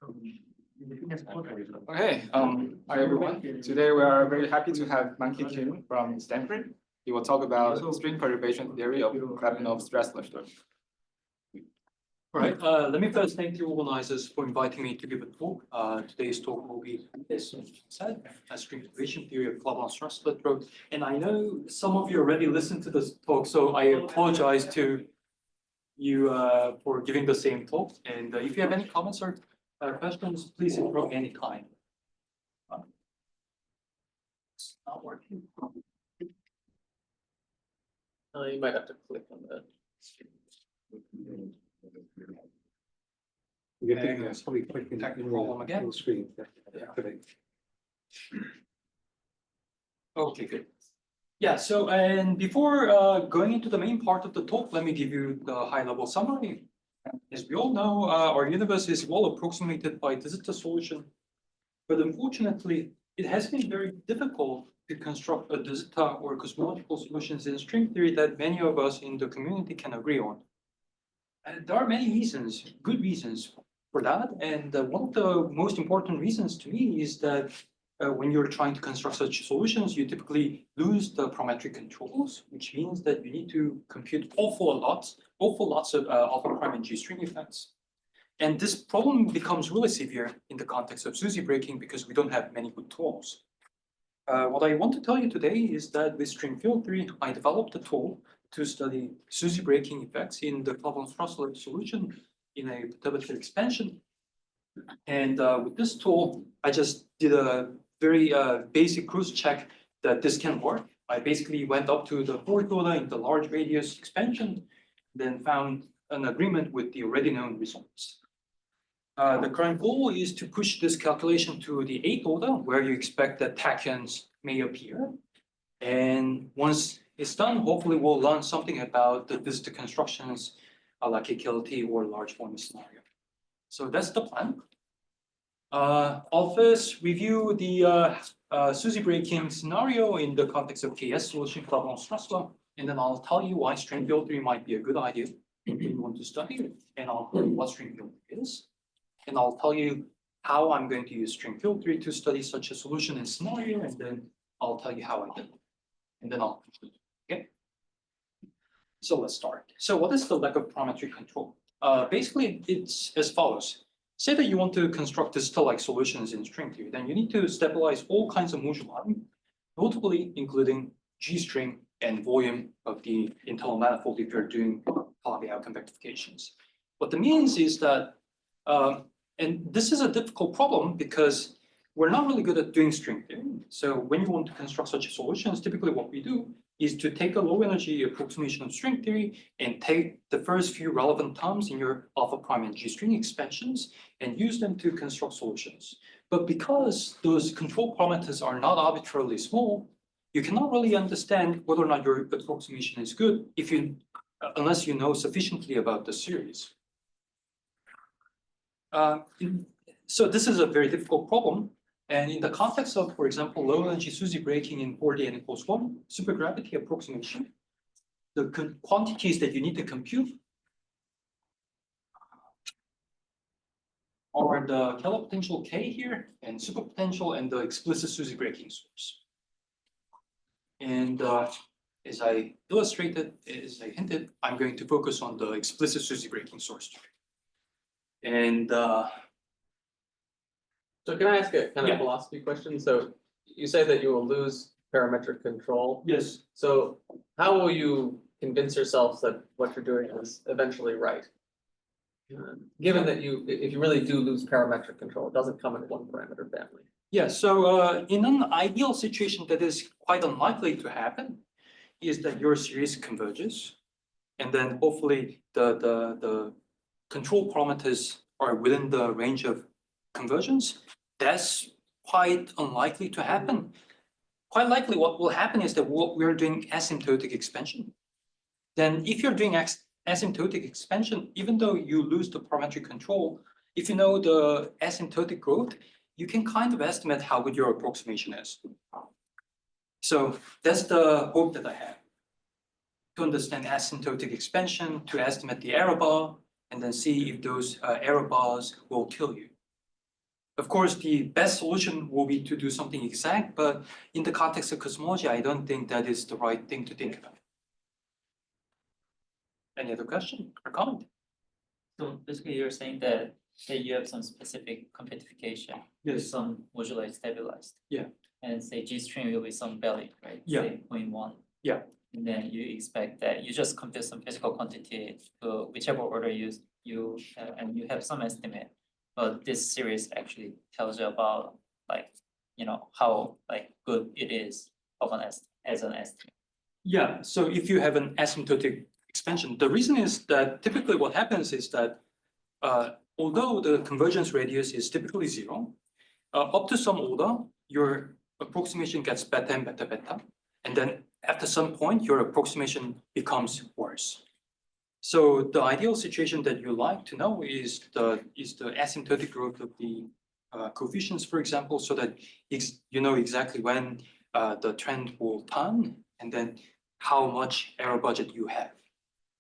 Okay, hi everyone. Today we are very happy to have Manki Kim from Stanford. He will talk about string perturbation theory of Klebanov-Strassler. All right, let me first thank the organizers for inviting me to give a talk. Today's talk will be, as said, a string perturbation theory of Klebanov-Strassler. And I know some of you already listened to this talk, so I apologize to you for giving the same talk. And if you have any comments or questions, please interrupt any time. It's not working. You might have to click on that. Probably clicking problem again. on the screen. Okay, good. Yeah, so and before going into the main part of the talk, let me give you the high-level summary. As we all know, our universe is well approximated by de Sitter solution, but unfortunately, it has been very difficult to construct a de Sitter or cosmological solutions in string theory that many of us in the community can agree on. And there are many reasons, good reasons for that, and one of the most important reasons to me is that when you're trying to construct such solutions, you typically lose the parametric controls, which means that you need to compute awful lots of alpha prime and G string effects. And this problem becomes really severe in the context of SUSY breaking because we don't have many good tools. What I want to tell you today is that with string field theory, I developed a tool to study SUSY breaking effects in the Klebanov-Strassler solution in a perturbative expansion. And with this tool, I just did a very basic cruise check that this can work. I basically went up to the fourth order in the large radius expansion, then found an agreement with the already known results. The current goal is to push this calculation to the eighth order, where you expect that tachyons may appear. And once it's done, hopefully we'll learn something about the de Sitter constructions like KLT or large volume scenario. So that's the plan. I'll first review the SUSY breaking scenario in the context of KS solution Klebanov-Strassler, and then I'll tell you why string field theory might be a good idea if you want to study it, and I'll tell you what string field theory is, and I'll tell you how I'm going to use string field theory to study such a solution and scenario, and then I'll tell you how I did it, and then I'll conclude. Okay. So let's start. So what is the lack of parametric control? Basically, it's as follows. Say that you want to construct de Sitter-like solutions in string theory, then you need to stabilize all kinds of moduli, notably including G string and volume of the internal manifold if you're doing Falabi convectifications. What that means is that, and this is a difficult problem because we're not really good at doing string theory. So when you want to construct such solutions, typically what we do is to take a low energy approximation of string theory and take the first few relevant terms in your alpha prime and G string expansions and use them to construct solutions. But because those control parameters are not arbitrarily small, you cannot really understand whether or not your approximation is good unless you know sufficiently about the series. So this is a very difficult problem. And in the context of, for example, low energy SUSY breaking in 4D n equals 1, supergravity approximation, the quantities that you need to compute are the Keller potential K here, and superpotential and the explicit SUSY breaking source. And as I illustrated, as I hinted, I'm going to focus on the explicit SUSY breaking source. And so can I ask a kind of philosophy question? So you say that you will lose parametric control. Yes. So how will you convince yourselves that what you're doing is eventually right? Given that if you really do lose parametric control, it doesn't come in one parameter family. Yeah, so in an ideal situation that is quite unlikely to happen is that your series converges, and then hopefully the control parameters are within the range of convergence. That's quite unlikely to happen. Quite likely what will happen is that we're doing asymptotic expansion. Then if you're doing asymptotic expansion, even though you lose the parametric control, if you know the asymptotic growth, you can kind of estimate how good your approximation is. So that's the hope that I have. To understand asymptotic expansion, to estimate the error bar, and then see if those error bars will kill you. Of course, the best solution will be to do something exact, but in the context of cosmology, I don't think that is the right thing to think about. Any other question or comment? So basically, you're saying that you have some specific compactification with Yes. some moduli stabilized. Yeah. And say G string will be some value, right? Yeah. Say 0.1. Yeah. And then you expect that you just compute some physical quantity to whichever order you and you have some estimate. But this series actually tells you about like how like good it is of as an estimate. Yeah, so if you have an asymptotic expansion, the reason is that typically what happens is that although the convergence radius is typically 0, up to some order, your approximation gets better and better, better. And then after some point, your approximation becomes worse. So the ideal situation that you like to know is the asymptotic growth of the coefficients, for example, so that you know exactly when the trend will turn and then how much error budget you have.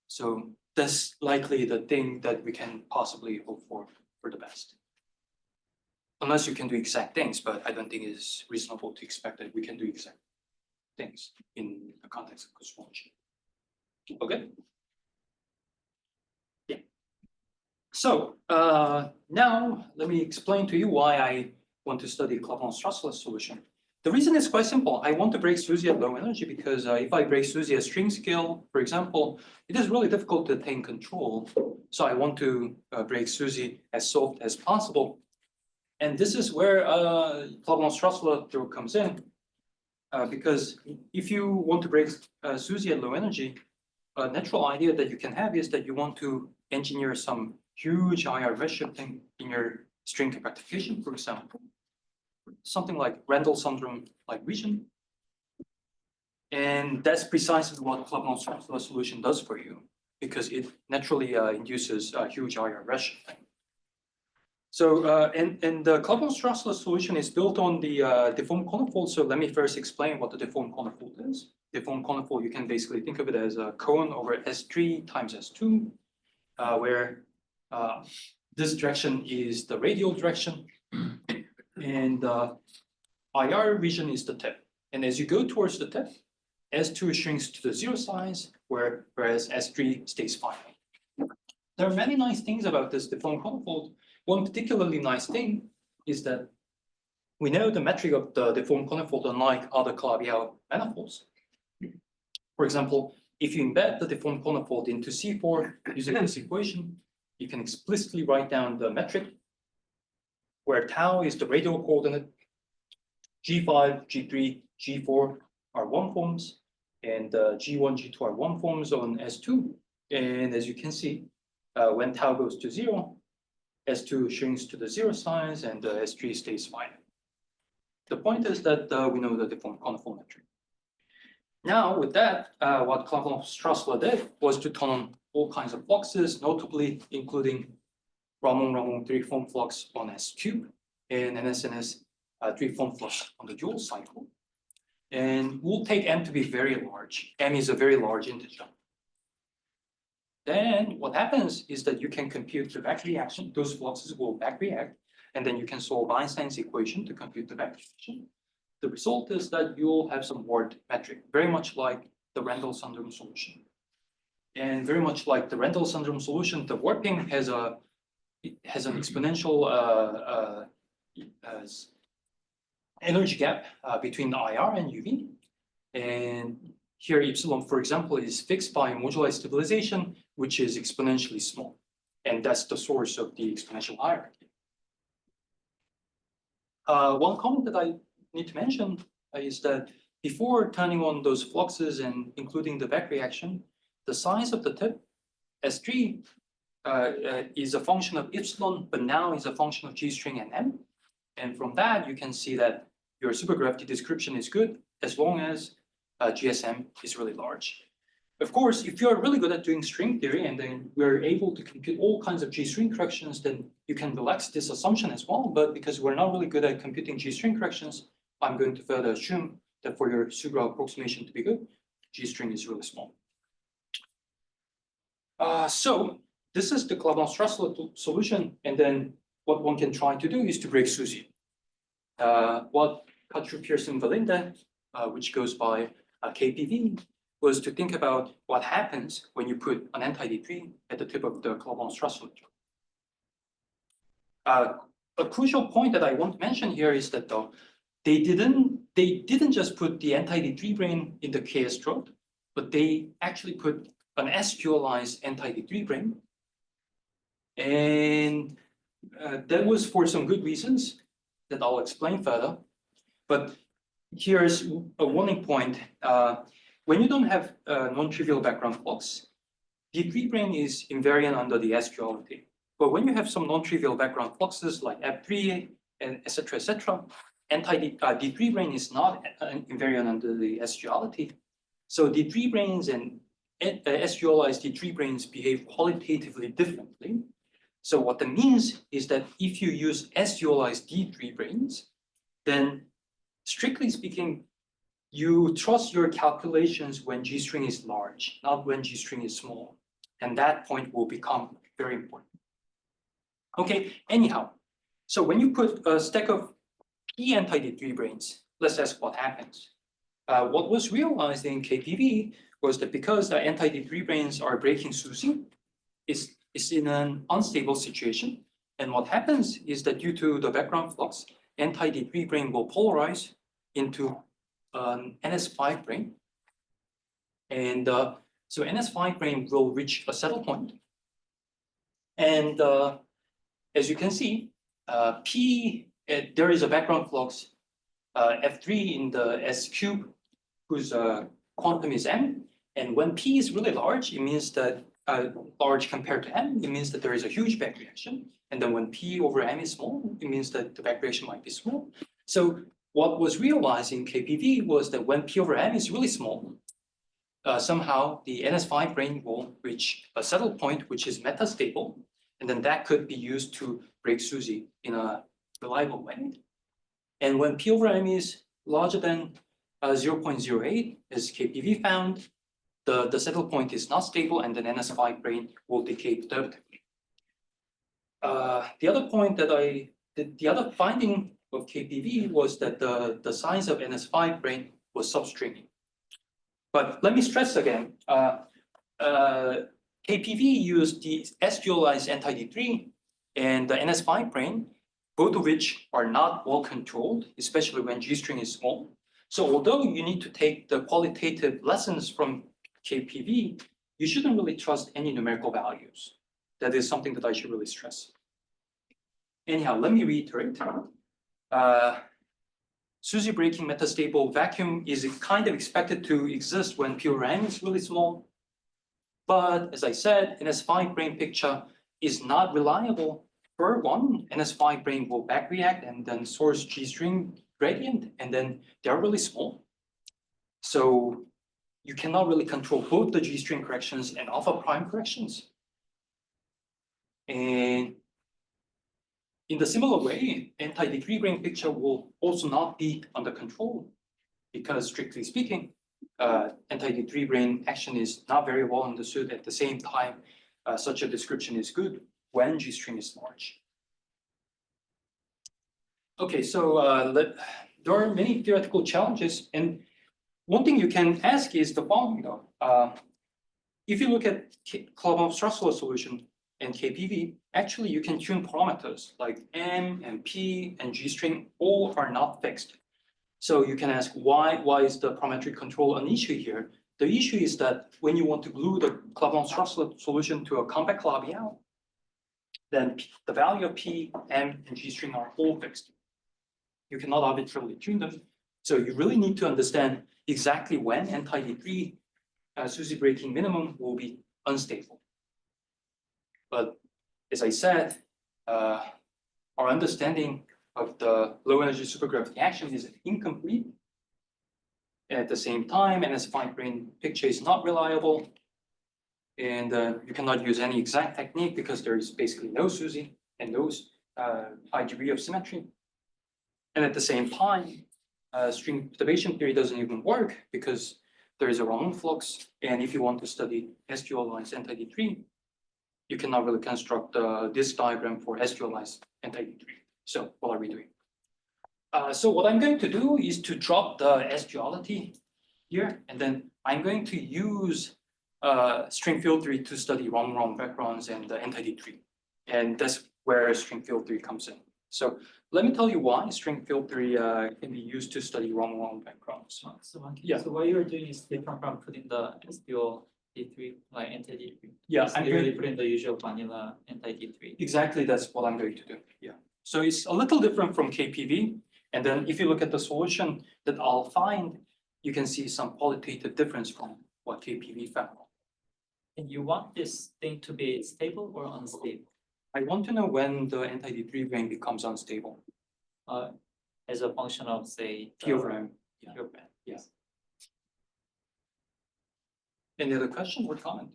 So that's likely the thing that we can possibly hope for the best. Unless you can do exact things, but I don't think it's reasonable to expect that we can do exact things in the context of cosmology. Okay? Yeah. So now let me explain to you why I want to study Klebanov-Strassler solution. The reason is quite simple. I want to break SUSY at low energy because if I break SUSY at string scale, for example, it is really difficult to attain control. So I want to break SUSY as soft as possible. And this is where Klebanov-Strassler theorem comes in. Because if you want to break SUSY at low energy, a natural idea that you can have is that you want to engineer some huge IR redshifting in your string compactification, for example. Something like Randall syndrome-like region. And that's precisely what Klebanov-Strassler solution does for you, because it naturally induces a huge IR redshifting. So, and the Klebanov-Strassler solution is built on the deformed conifold. So let me first explain what the deformed conifold is. Deformed conifold, you can basically think of it as a cone over S3 times S2, where this direction is the radial direction. And IR region is the tip. And as you go towards the tip, S2 shrinks to the 0 size, whereas S3 stays finite. There are many nice things about this deformed conifold. One particularly nice thing is that we know the metric of the deformed conifold unlike other Calabi-Yau manifolds. For example, if you embed the deformed conifold into C4 using this equation, you can explicitly write down the metric where tau is the radial coordinate, G5, G3, G4 are 1 forms, and G1, G2 are 1 forms on S2. And as you can see, when tau goes to 0, S2 shrinks to the 0 size and S3 stays finite. The point is that we know the deformed conifold metric. Now with that, what Klebanov-Strassler did was to turn on all kinds of fluxes, notably including Raman 3-form flux on S cube and NSNS 3-form flux on the dual cycle. And we'll take M to be very large. M is a very large integer. Then what happens is that you can compute the back reaction. Those fluxes will back react, and then you can solve Einstein's equation to compute the back reaction. The result is that you'll have some word metric, very much like the Randall syndrome solution. And very much like the Randall syndrome solution, the warping has an exponential energy gap between IR and UV. And here epsilon, for example, is fixed by moduli stabilization, which is exponentially small. And that's the source of the exponential hierarchy. One comment that I need to mention is that before turning on those fluxes and including the back reaction, the size of the tip, S3, is a function of epsilon, but now is a function of G string and M. And from that, you can see that your supergravity description is good as long as GSM is really large. Of course, if you're really good at doing string theory and then we're able to compute all kinds of G-string corrections, then you can relax this assumption as well. But because we're not really good at computing G-string corrections, I'm going to further assume that for your Sugra approximation to be good, G-string is really small. So this is the Klebanov-Strassler solution. And then what one can try to do is to break SUSY. What Kachru-Pearson-Verlinde, which goes by KPV, was to think about what happens when you put an anti-D3 at the tip of the Klebanov-Strassler. A crucial point that I want to mention here is that though they didn't just put the anti-D3 brane in the KS throat, but they actually put an S-dualized anti-D3 brane. And that was for some good reasons that I'll explain further. But here's a warning point. When you don't have non-trivial background flux, D3 brane is invariant under the S-duality. But when you have some non-trivial background fluxes like F3 and et cetera, D3 brane is not invariant under the S-duality. So D3 branes and S-dualized D3 branes behave qualitatively differently. So what that means is that if you use S-dualized D3 branes, then strictly speaking, you trust your calculations when G string is large, not when G string is small. And that point will become very important. Okay, anyhow, so when you put a stack of P anti-D3 branes, let's ask what happens. What was realized in KPV was that because anti-D3 branes are breaking SUSY, is in an unstable situation. And what happens is that due to the background flux, anti-D3 brane will polarize into an NS5 brane. And so NS5 brane will reach a settle point. And as you can see, there is a background flux F3 in the S cube, whose quantum is M. And when P is really large, it means that large compared to M, it means that there is a huge back reaction. And then when P over M is small, it means that the back reaction might be small. So what was realized in KPV was that when P over M is really small, somehow the NS5 brane will reach a settle point, which is metastable. And then that could be used to break SUSY in a reliable way. And when P over M is larger than 0.08, as KPV found, the settle point is not stable, and then NS5 brane will decay perturbatively. The other finding of KPV was that the size of NS5 brane was substringing. But let me stress again, KPV used the S-dualized anti-D3 and the NS5 brane, both of which are not well controlled, especially when G string is small. So although you need to take the qualitative lessons from KPV, you shouldn't really trust any numerical values. That is something that I should really stress. Anyhow, let me reiterate. SUSY breaking metastable vacuum is kind of expected to exist when P over M is really small. But as I said, NS5 brane picture is not reliable. For one, NS5 brane will back react and then source G string gradient, and then they're really small. So you cannot really control both the G string corrections and alpha prime corrections. And in the similar way, anti-D3 brane picture will also not be under control, because strictly speaking, anti-D3 brane action is not very well understood. At the same time, such a description is good when G string is large. Okay, so there are many theoretical challenges, and one thing you can ask is the following though. If you look at Klebanov-Strassler solution and KPV, actually you can tune parameters like M and P and G string, all are not fixed. So you can ask why is the parametric control an issue here? The issue is that when you want to glue the Klebanov-Strassler solution to a compact labial, then the value of P, M, and G string are all fixed. You cannot arbitrarily tune them. So you really need to understand exactly when anti-D3 SUSY breaking minimum will be unstable. But as I said, our understanding of the low energy supergravity action is incomplete. At the same time, NS5 brane picture is not reliable. And you cannot use any exact technique because there is basically no SUSY and no high degree of symmetry. And at the same time, string perturbation theory doesn't even work because there is a Raman flux. And if you want to study S-dualized anti-D3, you cannot really construct this diagram for S-dualized anti-D3. So what are we doing? So what I'm going to do is to drop the S-duality here, and then I'm going to use string field theory to study wrong backgrounds and the anti-D3. And that's where string field theory comes in. So let me tell you why string field theory can be used to study wrong backgrounds. So Manki, Yeah. so what you're doing is different from putting the SDO D3, like anti-D3. Yeah, It's I'm literally going, putting the usual vanilla anti-D3. exactly that's what I'm going to do. Yeah. So it's a little different from KPV. And then if you look at the solution that I'll find, you can see some qualitative difference from what KPV found. And you want this thing to be stable or unstable? I want to know when the anti-D3 ring becomes unstable. As a function of, say, P over M. P over M. Yes. Any other question or comment?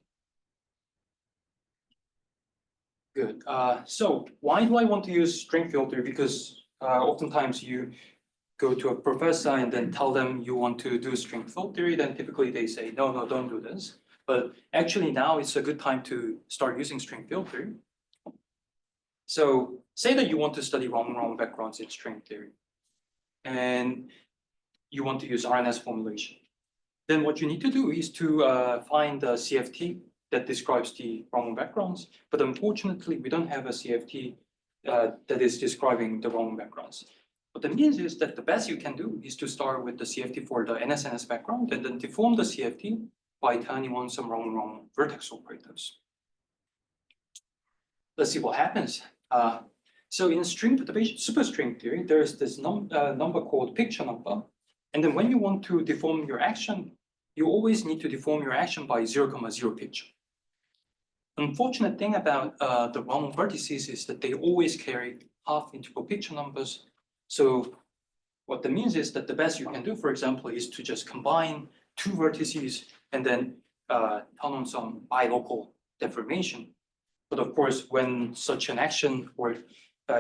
Good. So why do I want to use string filter? Because oftentimes you go to a professor and then tell them you want to do string field theory, then typically they say, no, don't do this. But actually now it's a good time to start using string field theory. So say that you want to study wrong backgrounds in string theory, and you want to use RNS formulation. Then what you need to do is to find the CFT that describes the wrong backgrounds. But unfortunately, we don't have a CFT that is describing the wrong backgrounds. What that means is that the best you can do is to start with the CFT for the NSNS background and then deform the CFT by turning on some wrong vertex operators. Let's see what happens. So in string perturbation, superstring theory, there is this number called picture number. And then when you want to deform your action, you always need to deform your action by 0,0 picture. Unfortunate thing about the wrong vertices is that they always carry half integral picture numbers. So what that means is that the best you can do, for example, is to just combine two vertices and then turn on some bilocal deformation. But of course, when such an action or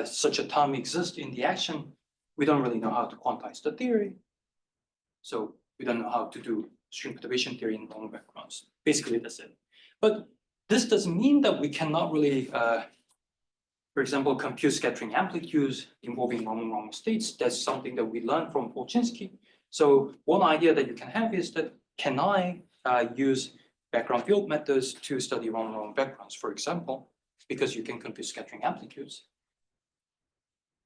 such a term exists in the action, we don't really know how to quantize the theory. So we don't know how to do string perturbation theory in wrong backgrounds. Basically, that's it. But this doesn't mean that we cannot really, for example, compute scattering amplitudes involving wrong states. That's something that we learned from Polchinski. So one idea that you can have is that can I use background field methods to study wrong backgrounds, for example, because you can compute scattering amplitudes.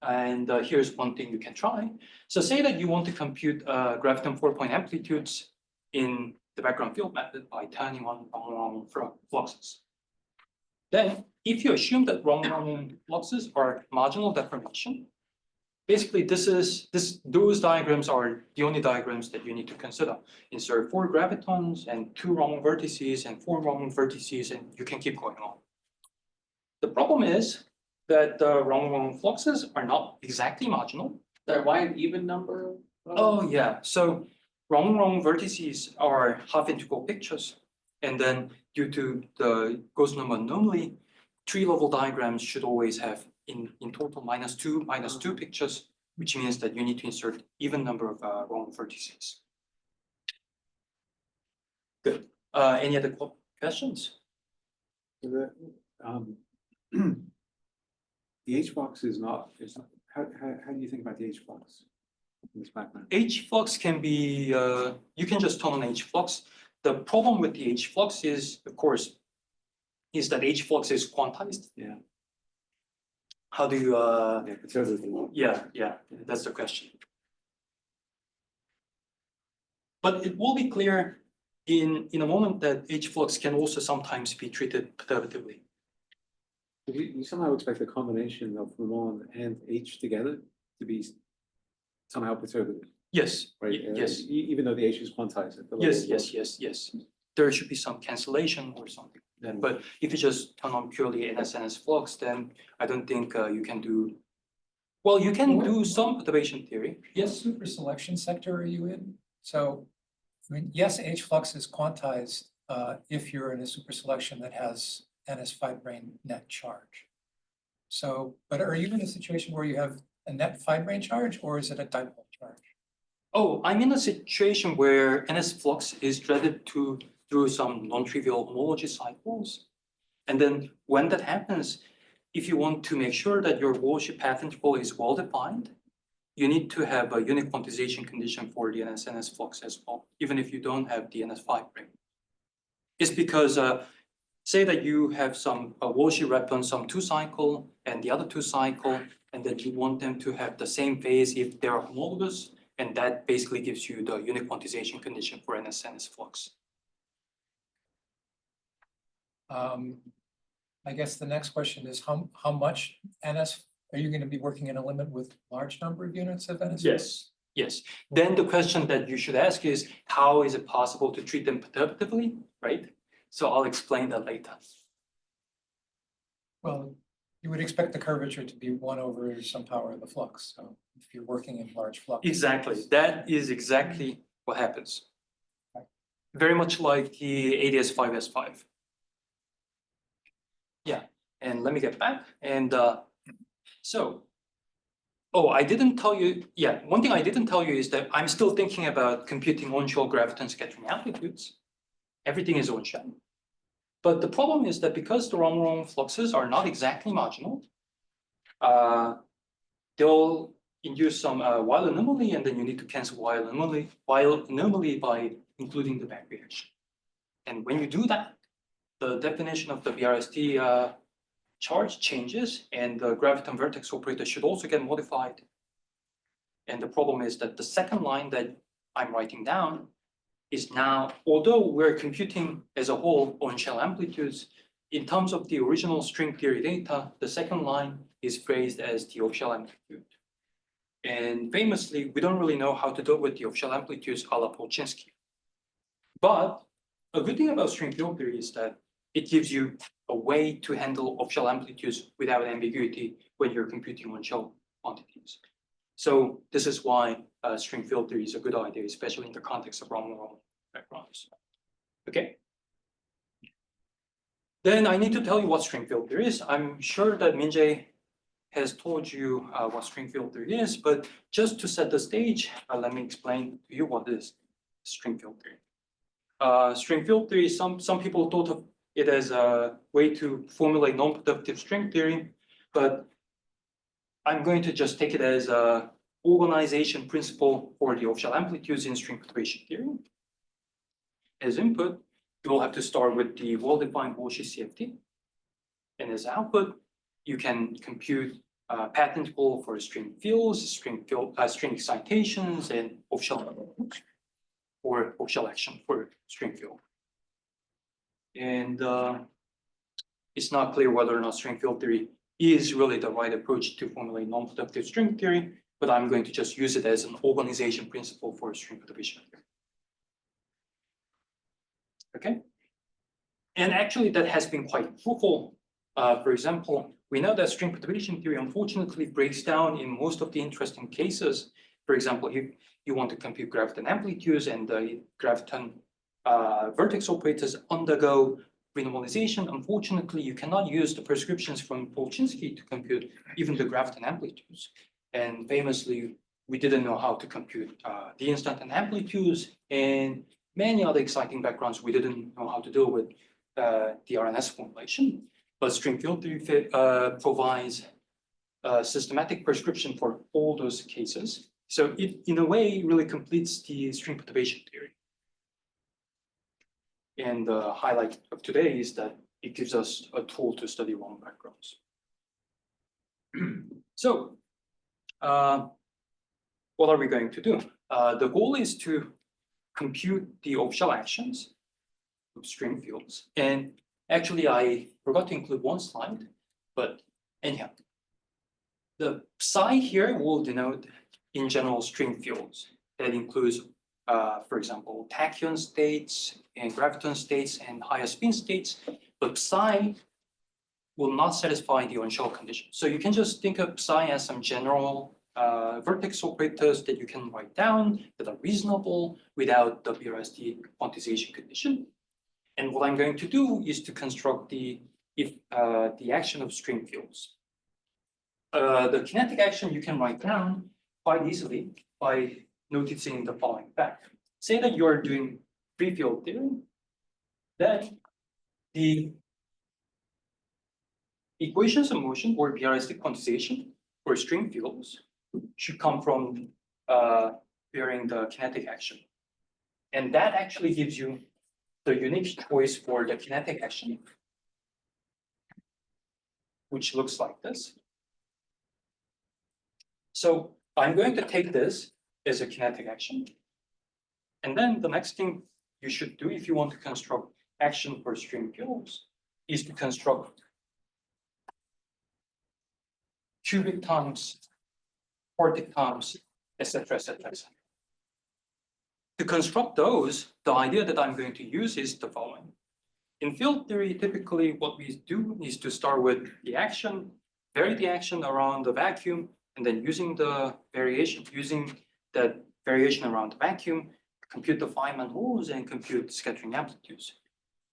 And here's one thing you can try. So say that you want to compute graviton 4-point amplitudes in the background field method by turning on wrong fluxes. Then, if you assume that wrong fluxes are marginal deformation, basically those diagrams are the only diagrams that you need to consider. Insert 4 gravitons and 2 wrong vertices and 4 wrong vertices, and you can keep going on. The problem is that the wrong fluxes are not exactly marginal. They're why an even number? Oh yeah, so wrong vertices are half integral pictures. And then due to the Gauss number anomaly, tree-level diagrams should always have in total -2 pictures, which means that you need to insert even number of wrong vertices. Good. Any other questions? The H-flux is not, how do you think about the H-flux in this background? H-flux can be, you can just turn on H-flux. The problem with the H-flux is, of course, is that H-flux is quantized. Yeah. How do you, Yeah, conservatively. yeah, that's the question. But it will be clear in a moment that H-flux can also sometimes be treated perturbatively. You somehow expect a combination of Ramon and H together to be somehow perturbative, Yes, right? yes, Even though the H is quantized at the level yes, of yes. There should be some cancellation or something. Then, but if you just turn on purely NSNS flux, then I don't think you can do. Well, you can do some perturbation theory. Yes, super selection sector are you in? So, I mean, yes, H flux is quantized if you're in a super selection that has NS fibrane net charge. So, but are you in a situation where you have a net fibrane charge or is it a dipole charge? Oh, I'm in a situation where NS flux is threaded through some non-trivial homology cycles. And then when that happens, if you want to make sure that your Walsh path interval is well defined, you need to have a unit quantization condition for the NS flux as well, even if you don't have the NS5 ring. It's because say that you have some Walsh rep on some 2 cycle and the other 2 cycle, and that you want them to have the same phase if they're homologous, and that basically gives you the unit quantization condition for NS flux. I guess the next question is how much NS, are you going to be working in a limit with large number of units of NS? Yes, yes. Then the question that you should ask is, how is it possible to treat them perturbatively, right? So I'll explain that later. Well, you would expect the curvature to be 1 over some power of the flux. So if you're working in large flux. Exactly, that is exactly what happens. Very much like the ADS5S5. Yeah, and let me get back. And I didn't tell you, yeah, one thing I didn't tell you is that I'm still thinking about computing on-shell graviton scattering amplitudes. Everything is on-shell. But the problem is that because the Roman fluxes are not exactly marginal, they'll induce some Weil anomaly, and then you need to cancel Weil anomaly by including the back reaction. And when you do that, the definition of the BRST charge changes, and the graviton vertex operator should also get modified. And the problem is that the second line that I'm writing down is now, although we're computing as a whole on-shell amplitudes, in terms of the original string theory data, the second line is phrased as the off-shell amplitude. And famously, we don't really know how to deal with the off-shell amplitudes a la Polchinski. But a good thing about string field theory is that it gives you a way to handle off-shell amplitudes without ambiguity when you're computing on-shell quantities. So this is why string field theory is a good idea, especially in the context of Roman backgrounds. Okay. Then I need to tell you what string field theory is. I'm sure that Min-Jae has told you what string field theory is, but just to set the stage, let me explain to you what is string field theory. String field theory, some people thought of it as a way to formulate non-perturbative string theory, but I'm going to just take it as a organization principle for the off-shell amplitudes in string perturbation theory. As input, you will have to start with the well-defined Walsh CFT. And as output, you can compute path interval for string fields, string excitations, and off-shell or off-shell action for string field. And it's not clear whether or not string field theory is really the right approach to formulate non-perturbative string theory, but I'm going to just use it as an organization principle for string perturbation theory. Okay, and actually that has been quite fruitful. For example, we know that string perturbation theory unfortunately breaks down in most of the interesting cases. For example, if you want to compute graviton amplitudes and the graviton vertex operators undergo renormalization, unfortunately, you cannot use the prescriptions from Polchinski to compute even the graviton amplitudes. And famously, we didn't know how to compute the instanton amplitudes and many other exciting backgrounds. We didn't know how to deal with the RNS formulation. But string field theory provides a systematic prescription for all those cases. So it, in a way, really completes the string perturbation theory. And the highlight of today is that it gives us a tool to study Roman backgrounds. So, what are we going to do? The goal is to compute the off-shell actions of string fields. And actually, I forgot to include one slide, but anyhow, the psi here will denote, in general, string fields. That includes, for example, tachyon states and graviton states and higher spin states, but psi will not satisfy the on-shell condition. So you can just think of psi as some general vertex operators that you can write down that are reasonable without the BRST quantization condition. And what I'm going to do is to construct the action of string fields. The kinetic action you can write down quite easily by noticing the following fact. Say that you are doing free field theory, then the equations of motion or realistic quantization for string fields should come from varying the kinetic action. And that actually gives you the unique choice for the kinetic action, which looks like this. So I'm going to take this as a kinetic action. And then the next thing you should do if you want to construct action for string fields is to construct cubic terms, quartic terms, etc., etc., etc. To construct those, the idea that I'm going to use is the following. In field theory, typically what we do is to start with the action, vary the action around the vacuum, and then using that variation around the vacuum, compute the Feynman rules and compute scattering amplitudes.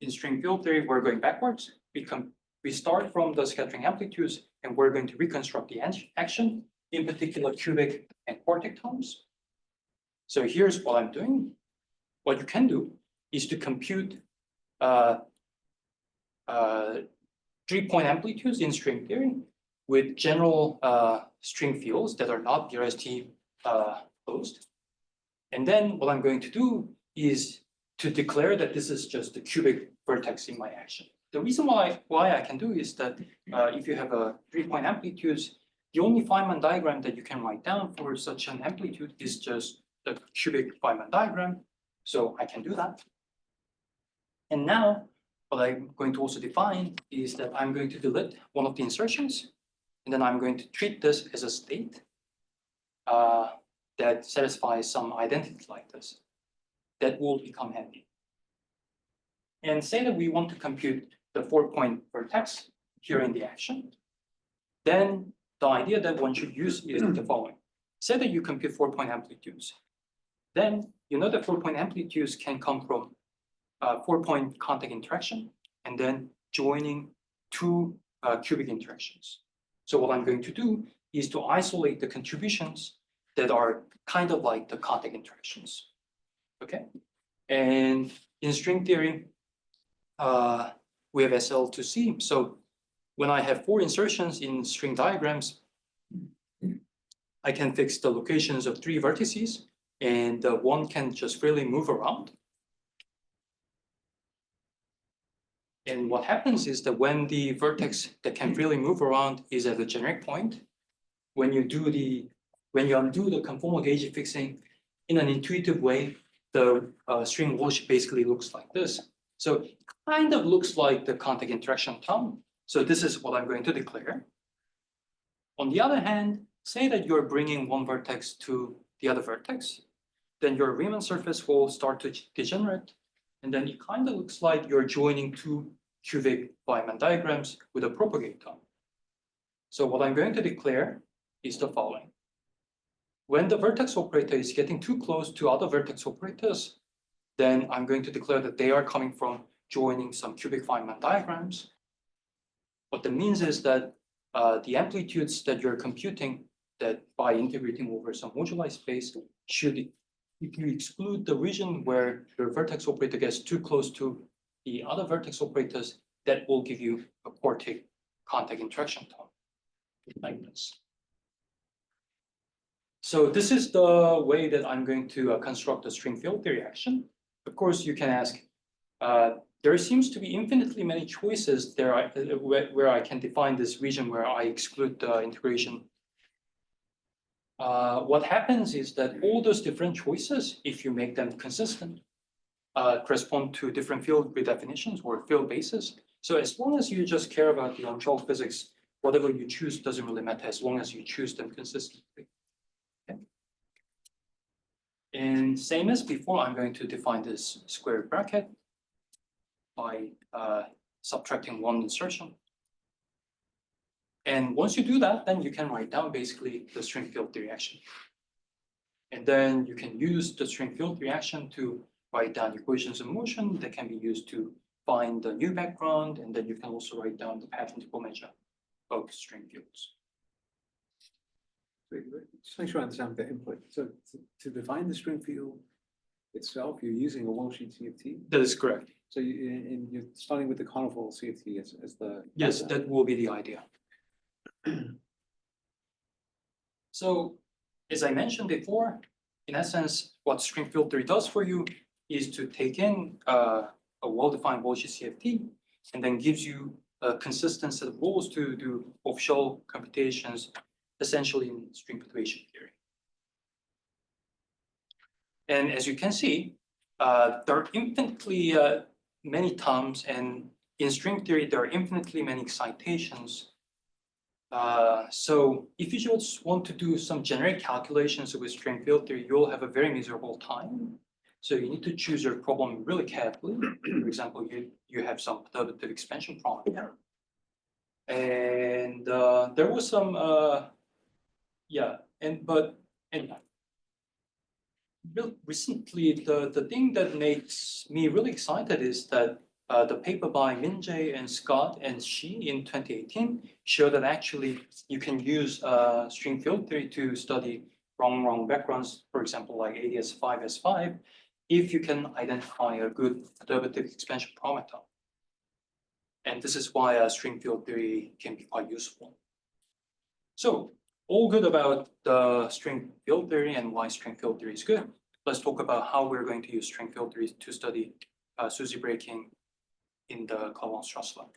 In string field theory, we're going backwards. We start from the scattering amplitudes, and we're going to reconstruct the action, in particular cubic and quartic terms. So here's what I'm doing. What you can do is to compute 3-point amplitudes in string theory with general string fields that are not BRST closed. And then what I'm going to do is to declare that this is just the cubic vertex in my action. The reason why I can do is that if you have a 3-point amplitudes, the only Feynman diagram that you can write down for such an amplitude is just the cubic Feynman diagram. So I can do that. And now what I'm going to also define is that I'm going to delete one of the insertions, and then I'm going to treat this as a state that satisfies some identity like this. That will become handy. And say that we want to compute the 4-point vertex here in the action, then the idea that one should use is the following. Say that you compute 4-point amplitudes. Then you know that 4-point amplitudes can come from 4-point contact interaction and then joining 2 cubic interactions. So what I'm going to do is to isolate the contributions that are kind of like the contact interactions. Okay, and in string theory, we have SL to C. So when I have 4 insertions in string diagrams, I can fix the locations of 3 vertices, and one can just freely move around. And what happens is that when the vertex that can freely move around is at the generic point, when you undo the conformal gauge fixing in an intuitive way, the string wash basically looks like this. So it kind of looks like the contact interaction term. So this is what I'm going to declare. On the other hand, say that you're bringing one vertex to the other vertex, then your Riemann surface will start to degenerate. And then it kind of looks like you're joining 2 cubic Feynman diagrams with a propagate term. So what I'm going to declare is the following. When the vertex operator is getting too close to other vertex operators, then I'm going to declare that they are coming from joining some cubic Feynman diagrams. What that means is that the amplitudes that you're computing, that by integrating over some moduli space, should, if you exclude the region where your vertex operator gets too close to the other vertex operators, that will give you a quartic contact interaction term, like this. So this is the way that I'm going to construct a string field theory action. Of course, you can ask, there seems to be infinitely many choices there where I can define this region where I exclude the integration. What happens is that all those different choices, if you make them consistent, correspond to different field redefinitions or field bases. So as long as you just care about the on-chalk physics, whatever you choose doesn't really matter as long as you choose them consistently. Okay. And same as before, I'm going to define this square bracket by subtracting 1 insertion. And once you do that, then you can write down basically the string field theory action. And then you can use the string field reaction to write down equations of motion that can be used to find the new background, and then you can also write down the patentable measure of string fields. Just make sure I understand the input. So to define the string field itself, you're using a Walsh TFT? That is correct. So you're starting with the carnival CFT as the. Yes, that will be the idea. So, as I mentioned before, in essence, what string field theory does for you is to take in a well-defined Cauchy CFT and then gives you a consistent set of rules to do off-shell computations, essentially in string perturbation theory. And as you can see, there are infinitely many terms, and in string theory, there are infinitely many excitations. So if you just want to do some generic calculations with string field theory, you'll have a very miserable time. So you need to choose your problem really carefully. For example, you have some perturbative expansion problem. And there was some, recently, the thing that makes me really excited is that the paper by Min-Jae and Scott and Shi in 2018 showed that actually you can use string field theory to study wrong backgrounds, for example, like ADS5, S5, if you can identify a good perturbative expansion parameter. And this is why string field theory can be quite useful. So all good about the string field theory and why string field theory is good. Let's talk about how we're going to use string field theory to study SUSY breaking in the Klebanov-Strassler.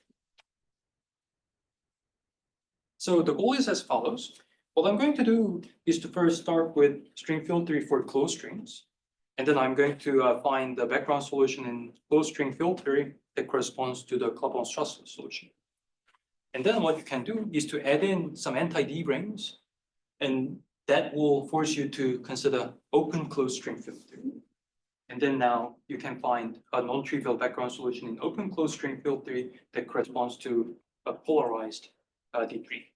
So the goal is as follows. What I'm going to do is to first start with string field theory for closed strings. And then I'm going to find the background solution in closed string field theory that corresponds to the Klebanov-Strassler solution. And then what you can do is to add in some anti-D rings, and that will force you to consider open closed string field theory. And then now you can find a non-trivial background solution in open closed string field theory that corresponds to a polarized D3.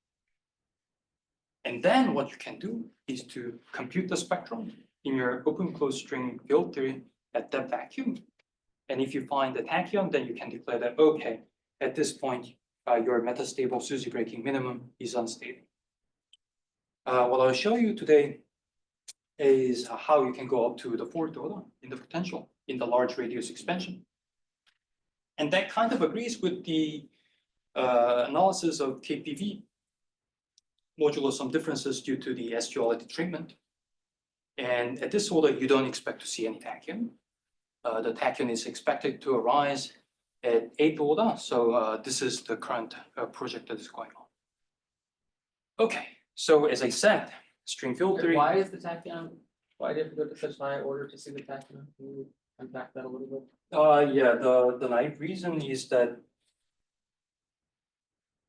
And then what you can do is to compute the spectrum in your open closed string field theory at that vacuum. And if you find the tachyon, then you can declare that, okay, at this point, your metastable SUSY breaking minimum is unstable. What I'll show you today is how you can go up to the fourth order in the potential in the large radius expansion. And that kind of agrees with the analysis of KPV modulo some differences due to the S-duality treatment. And at this order, you don't expect to see any tachyon. The tachyon is expected to arise at 8th order. So this is the current project that is going on. Okay, so as I said, string field theory. Why is the tachyon? Why did it go to such high order to see the tachyon? Can you unpack that a little bit? Yeah, the naive reason is that,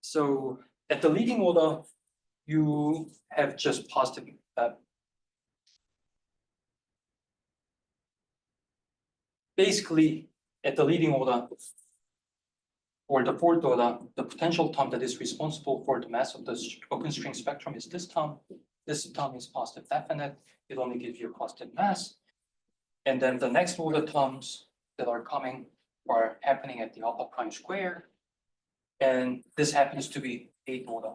so at the leading order, you have just positive. Basically, at the leading order, or the fourth order, the potential term that is responsible for the mass of the open string spectrum is this term. This term is positive definite. It only gives you a positive mass. And then the next order terms that are coming are happening at the alpha prime square. And this happens to be 8th order.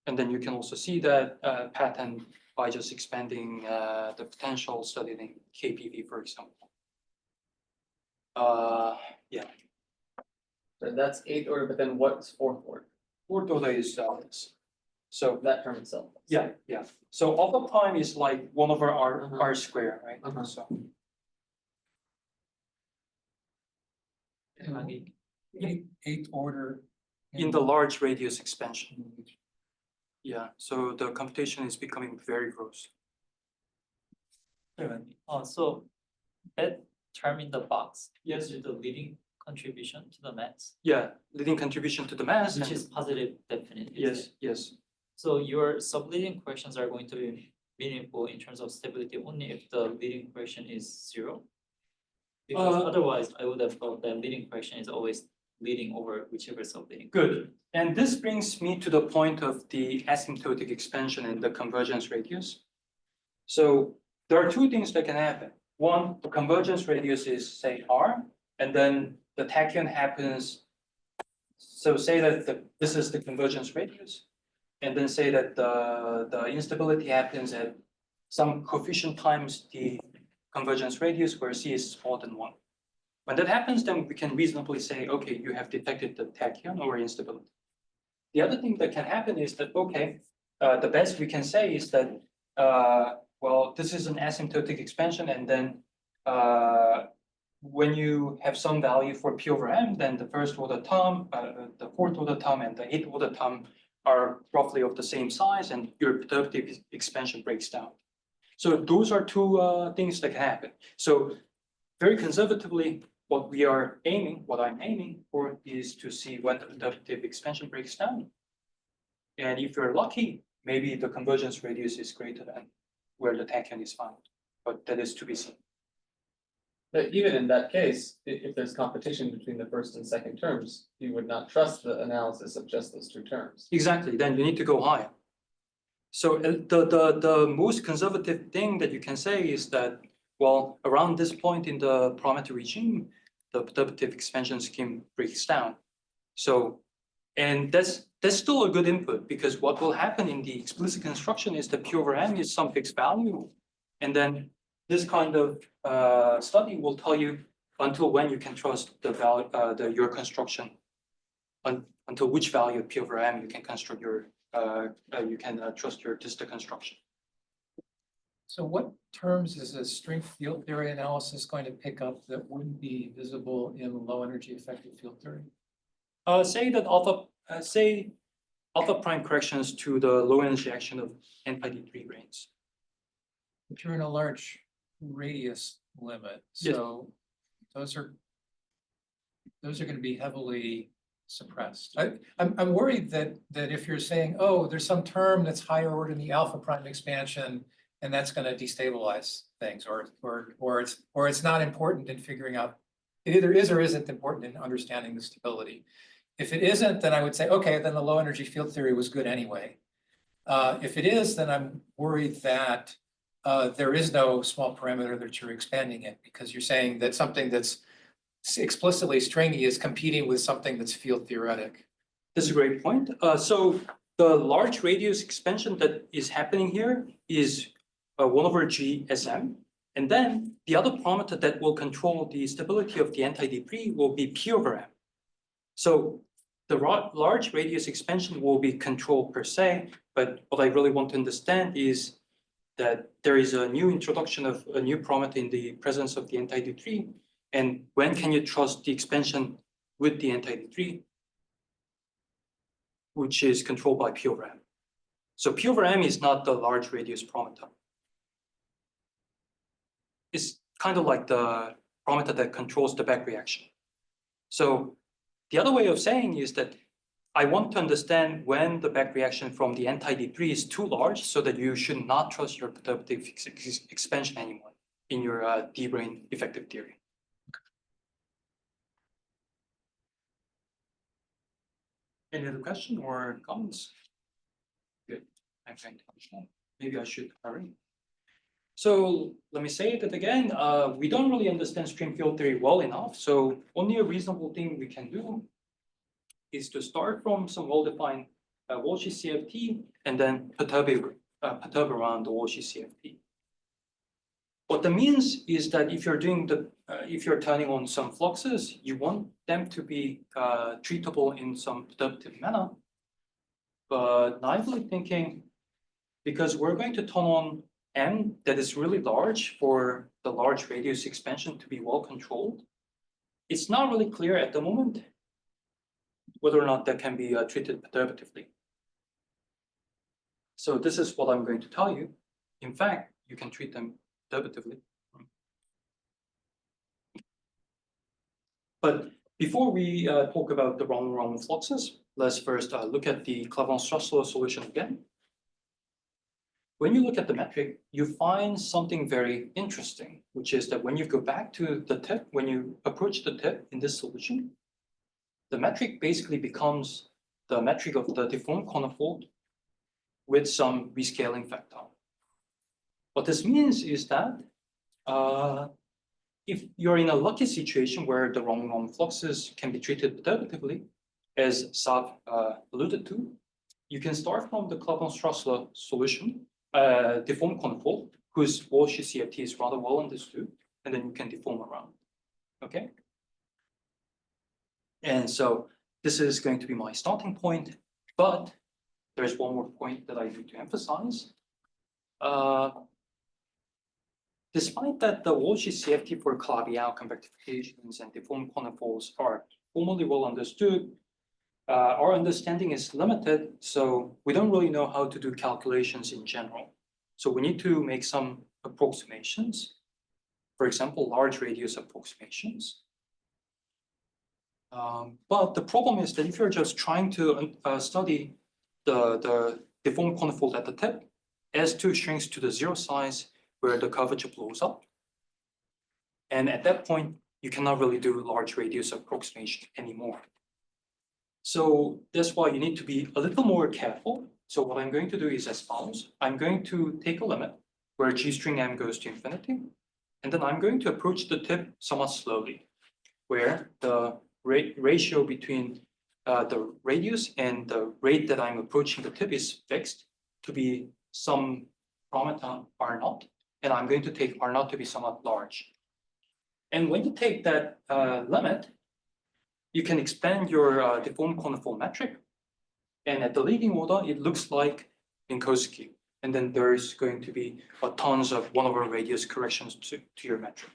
And then you can also see that pattern by just expanding the potential studied in KPV, for example. Yeah. So that's 8th order, but then what's 4th order? Fourth order is this. So That term itself. yeah. So alpha prime is like 1 over r Uh-huh. r square, right? Uh-huh. So Eighth order. in the large radius expansion. Yeah. So the computation is becoming very gross. So that term in the box Yes. is the leading contribution to the mass, Yeah, leading contribution to the mass. which and- is positive definite. yes. So your subleading corrections are going to be meaningful in terms of stability only if the leading correction is 0. Because otherwise, I would have thought that leading correction is always leading over whichever subleading. Good. And this brings me to the point of the asymptotic expansion and the convergence radius. So there are two things that can happen. One, the convergence radius is, say, r, and then the tachyon happens. So say that this is the convergence radius, and then say that the instability happens at some coefficient times the convergence radius where C is smaller than 1. When that happens, then we can reasonably say, okay, you have detected the tachyon or instability. The other thing that can happen is that, okay, the best we can say is that, well, this is an asymptotic expansion, and then when you have some value for P over M, then the first order term, the fourth order term, and the eighth order term are roughly of the same size, and your perturbative expansion breaks down. So those are two things that can happen. So very conservatively, what I'm aiming for is to see when the perturbative expansion breaks down. And if you're lucky, maybe the convergence radius is greater than where the tachyon is found, but that is to be seen. But even in that case, if there's competition between the first and second terms, you would not trust the analysis of just those two terms. Exactly, then you need to go higher. So the most conservative thing that you can say is that, well, around this point in the parameter regime, the perturbative expansion scheme breaks down. So, and that's still a good input, because what will happen in the explicit construction is that P over M is some fixed value. And then this kind of study will tell you until when you can trust the value, your construction, until which value of P over M you can construct your, trust your Dista construction. So what terms is a string field theory analysis going to pick up that wouldn't be visible in low energy effective field theory? Say that alpha prime corrections to the low energy action of NPD3 grains. If you're in a large radius limit, Yes. so those are going to be heavily suppressed. I'm worried that if you're saying, oh, there's some term that's higher order than the alpha prime expansion, and that's going to destabilize things, or it's not important in figuring out, it either is or isn't important in understanding the stability. If it isn't, then I would say, okay, then the low energy field theory was good anyway. If it is, then I'm worried that there is no small parameter that you're expanding it, because you're saying that something that's explicitly stringy is competing with something that's field theoretic. That's a great point. So the large radius expansion that is happening here is 1 over G SM. And then the other parameter that will control the stability of the anti-debris will be P over M. So the large radius expansion will be controlled per se, but what I really want to understand is that there is a new introduction of a new parameter in the presence of the anti-debris, and when can you trust the expansion with the anti-debris, which is controlled by P over M. So P over M is not the large radius parameter. It's kind of like the parameter that controls the back reaction. So the other way of saying is that I want to understand when the back reaction from the anti-debris is too large, so that you should not trust your perturbative expansion anymore in your D-brane effective theory. Any other question or comments? Good, I'm trying to understand. Maybe I should hurry. So let me say that again, we don't really understand stream field theory well enough. So only a reasonable thing we can do is to start from some well-defined Walshy CFT and then perturb around the Walshy CFT. What that means is that if you're doing if you're turning on some fluxes, you want them to be treatable in some perturbative manner. But naively thinking, because we're going to turn on M that is really large for the large radius expansion to be well controlled, it's not really clear at the moment whether or not that can be treated perturbatively. So this is what I'm going to tell you. In fact, you can treat them perturbatively. But before we talk about the wrong fluxes, let's first look at the Klebanov-Strassler solution again. When you look at the metric, you find something very interesting, which is that when you go back to the tip, when you approach the tip in this solution, the metric basically becomes the metric of the deformed conifold with some rescaling factor. What this means is that if you're in a lucky situation where the wrong fluxes can be treated perturbatively, as Sav alluded to, you can start from the Klebanov-Strassler solution, deformed conifold, whose Walsh CFT is rather well understood, and then you can deform around, okay? And so this is going to be my starting point, but there's one more point that I need to emphasize. Despite that the Walsh CFT for Calabi-Yau convectifications and deformed conifolds are formally well understood, our understanding is limited, so we don't really know how to do calculations in general. So we need to make some approximations, for example, large radius approximations. But the problem is that if you're just trying to study the deformed conifold at the tip, S2 shrinks to the 0 size where the curvature blows up. And at that point, you cannot really do large radius approximation anymore. So that's why you need to be a little more careful. So what I'm going to do is as follows. I'm going to take a limit where G string M goes to infinity. And then I'm going to approach the tip somewhat slowly, where the ratio between the radius and the rate that I'm approaching the tip is fixed to be some parameter R0. And I'm going to take R0 to be somewhat large. And when you take that limit, you can expand your deformed conifold metric. And at the leading order, it looks like Minkowski. And then there's going to be tons of 1/, radius corrections to your metric.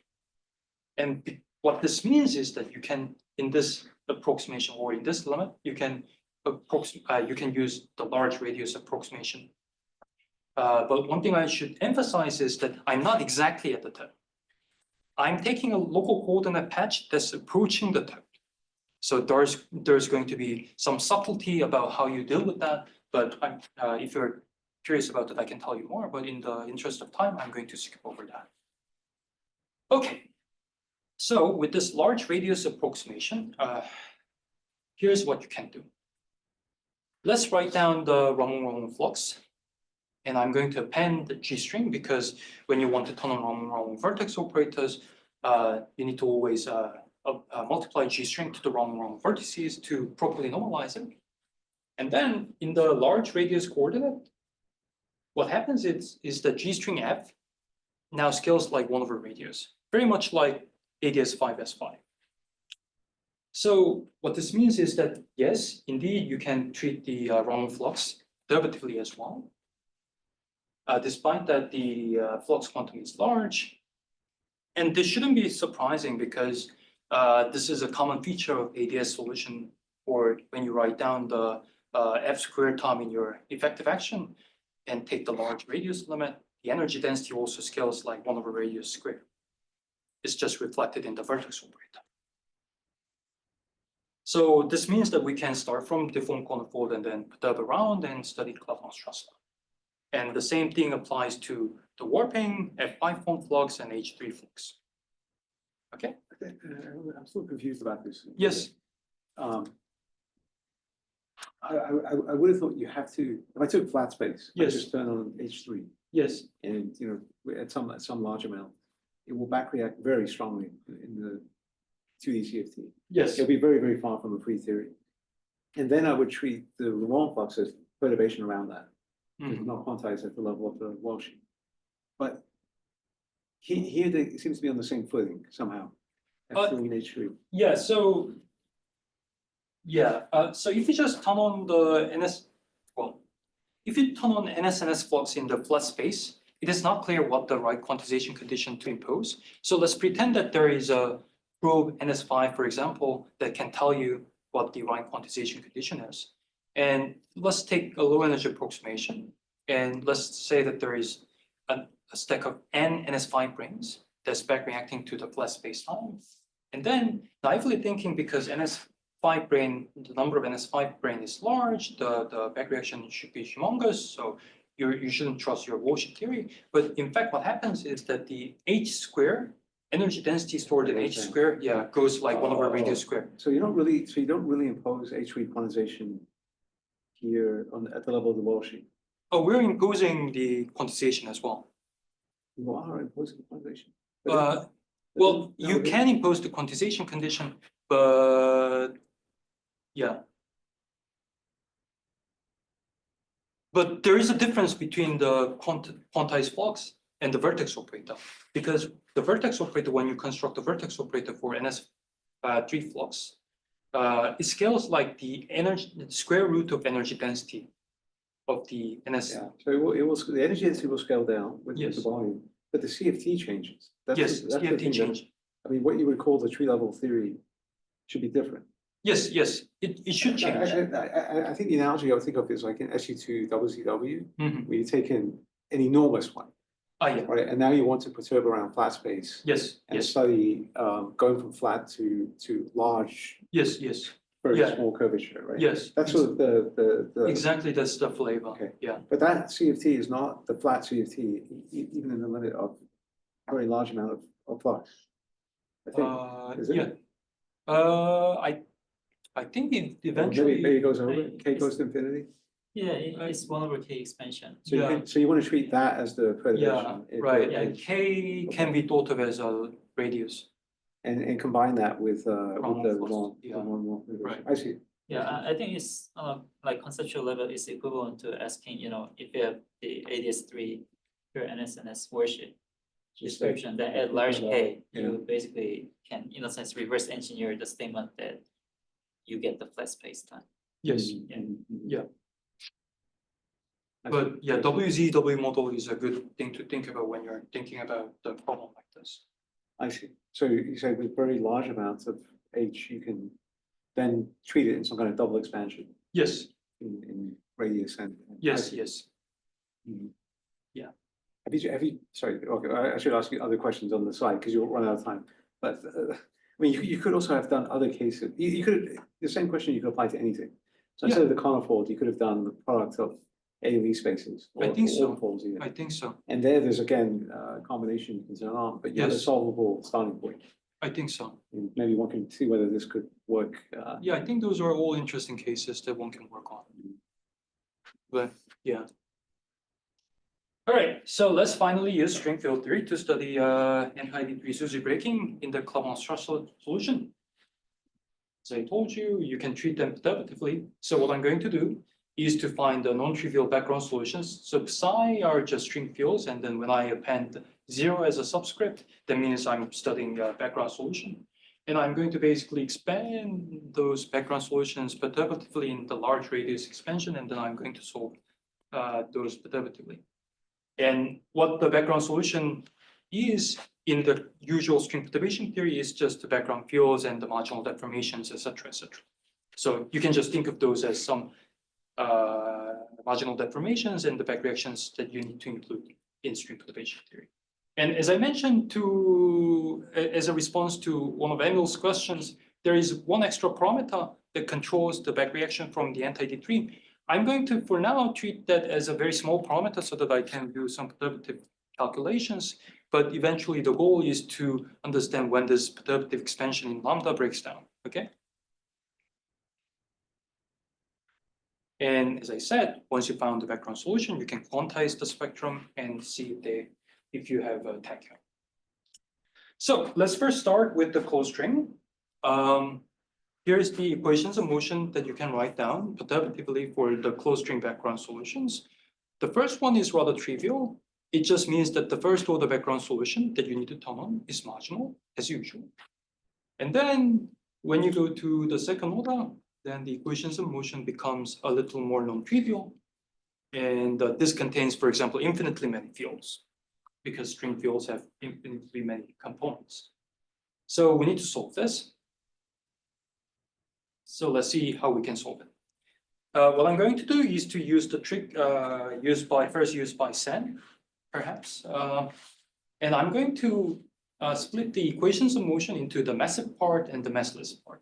And what this means is that you can, in this approximation or in this limit, you can use the large radius approximation. But one thing I should emphasize is that I'm not exactly at the tip. I'm taking a local coordinate patch that's approaching the tip. So there's going to be some subtlety about how you deal with that. But if you're curious about it, I can tell you more. But in the interest of time, I'm going to skip over that. Okay. So with this large radius approximation, here's what you can do. Let's write down the Raman flux. And I'm going to append the G string because when you want to turn on Raman vertex operators, you need to always multiply G string to the Raman vertices to properly normalize it. And then in the large radius coordinate, what happens is that G string F now scales like 1/, radius, very much like ADS5 S5. So what this means is that, yes, indeed, you can treat the Raman flux derivatively as well. Despite that the flux quantum is large. And this shouldn't be surprising because this is a common feature of ADS solution, or when you write down the F squared term in your effective action and take the large radius limit, the energy density also scales like 1/, radius squared. It's just reflected in the vertex operator. So this means that we can start from deformed conifold and then perturb around and study Klebanov-Strassler. And the same thing applies to the warping, F5 form flux, and H3 flux. Okay? I'm still confused about this. Yes. I would have thought you have to, if I took flat space, I Yes. just turn on H3 Yes. and, at some large amount, it will back react very strongly in the 2D CFT. Yes. It'll be very, very far from a free theory. And then I would treat the Raman flux as perturbation around that. Not quantized at the level of the Walsh. But here they seems to be on the same footing somehow. F3 and H3. Yeah, so so if you just turn on the if you turn on NS flux in the flat space, it is not clear what the right quantization condition to impose. So let's pretend that there is a probe NS5, for example, that can tell you what the right quantization condition is. And let's take a low energy approximation. And let's say that there is a stack of n NS5 brains that's back reacting to the flat space time. And then naively thinking, because NS5 brain, the number of NS5 brain is large, the back reaction should be humongous. So you shouldn't trust your Walsh theory. But in fact, what happens is that the H square, energy density stored in H square, goes like 1/, radius square. So you don't really impose H3 quantization here at the level of the Walsh. Oh, we're imposing the quantization as well. You are imposing quantization. Well, you can impose the quantization condition, but But there is a difference between the quantized flux and the vertex operator. Because the vertex operator, when you construct the vertex operator for NS3 flux, it scales like the square root of energy density of the NS. Yeah, so the energy density will scale down with Yes. the volume, but the CFT changes. Yes, that's the CFT thing that- change. I mean, what you would call the tree level theory should be different. Yes, it should change. I think the analogy I would think of is like in SU2 WCW, Mhm. where you take in an enormous one, Yeah, right? And now you want to perturb around flat space yes, and yes, study going from flat to large, yes, very Yeah. small curvature, right? yes. That's sort of the Exactly, that's the flavor. Okay. Yeah. But that CFT is not the flat CFT, even in the limit of a very large amount of flux. I think, is it? Yeah. I think it Or eventually. maybe it goes over, I- K goes to infinity. Yeah, it's 1/k expansion. So you Yeah. so you want to treat that as the Yeah, perturbation. right, Yeah. and K can be thought of as a radius. And combine that with the flux, long, yeah. Right. I see. Yeah, I think it's like conceptual level is equivalent to asking, if you have the ADS3 pure NSNS worship description, then at large K, you basically can, in a sense, reverse engineer the statement that you get the flat space time. Yes, Yeah. Yeah. I see. but yeah, WZW model is a good thing to think about when you're thinking about the problem like this. I see. So you say with very large amounts of H, you can then treat it in some kind of double expansion Yes, in radius and. I yes, see. yes. Mhm. Yeah. Have you, sorry, okay, I should ask you other questions on the side because you'll run out of time. But I mean, you could also have done other cases. You could, the same question you could apply to anything. So instead of the conifold, you could have done the product of A and E spaces. I think so. Or folds even. I think so. And there's again, a combination you can turn on, but you have a Yes. solvable starting point. I think so. And maybe one can see whether this could work. Yeah, I think those are all interesting cases that one can work on. But yeah. All right, so let's finally use string field theory to study anti-D3 SUSY breaking in the Klebanov-Strassler solution. As I told you, you can treat them perturbatively. So what I'm going to do is to find the non-trivial background solutions. So psi are just string fields, and then when I append 0 as a subscript, that means I'm studying a background solution. And I'm going to basically expand those background solutions perturbatively in the large radius expansion, and then I'm going to solve those perturbatively. And what the background solution is in the usual string perturbation theory is just the background fields and the marginal deformations, etc., etc. So you can just think of those as some marginal deformations and the back reactions that you need to include in string perturbation theory. And as I mentioned as a response to one of Emil's questions, there is one extra parameter that controls the back reaction from the anti-D3. I'm going to, for now, treat that as a very small parameter so that I can do some perturbative calculations. But eventually, the goal is to understand when this perturbative expansion in lambda breaks down. Okay. And as I said, once you found the background solution, you can quantize the spectrum and see if you have a tachyon. So let's first start with the closed string. Here's the equations of motion that you can write down perturbatively for the closed string background solutions. The first one is rather trivial. It just means that the first order background solution that you need to turn on is marginal, as usual. And then when you go to the second order, then the equations of motion becomes a little more non-trivial. And this contains, for example, infinitely many fields, because string fields have infinitely many components. So we need to solve this. So let's see how we can solve it. What I'm going to do is to use the trick used by Sen, perhaps. And I'm going to split the equations of motion into the massive part and the massless part.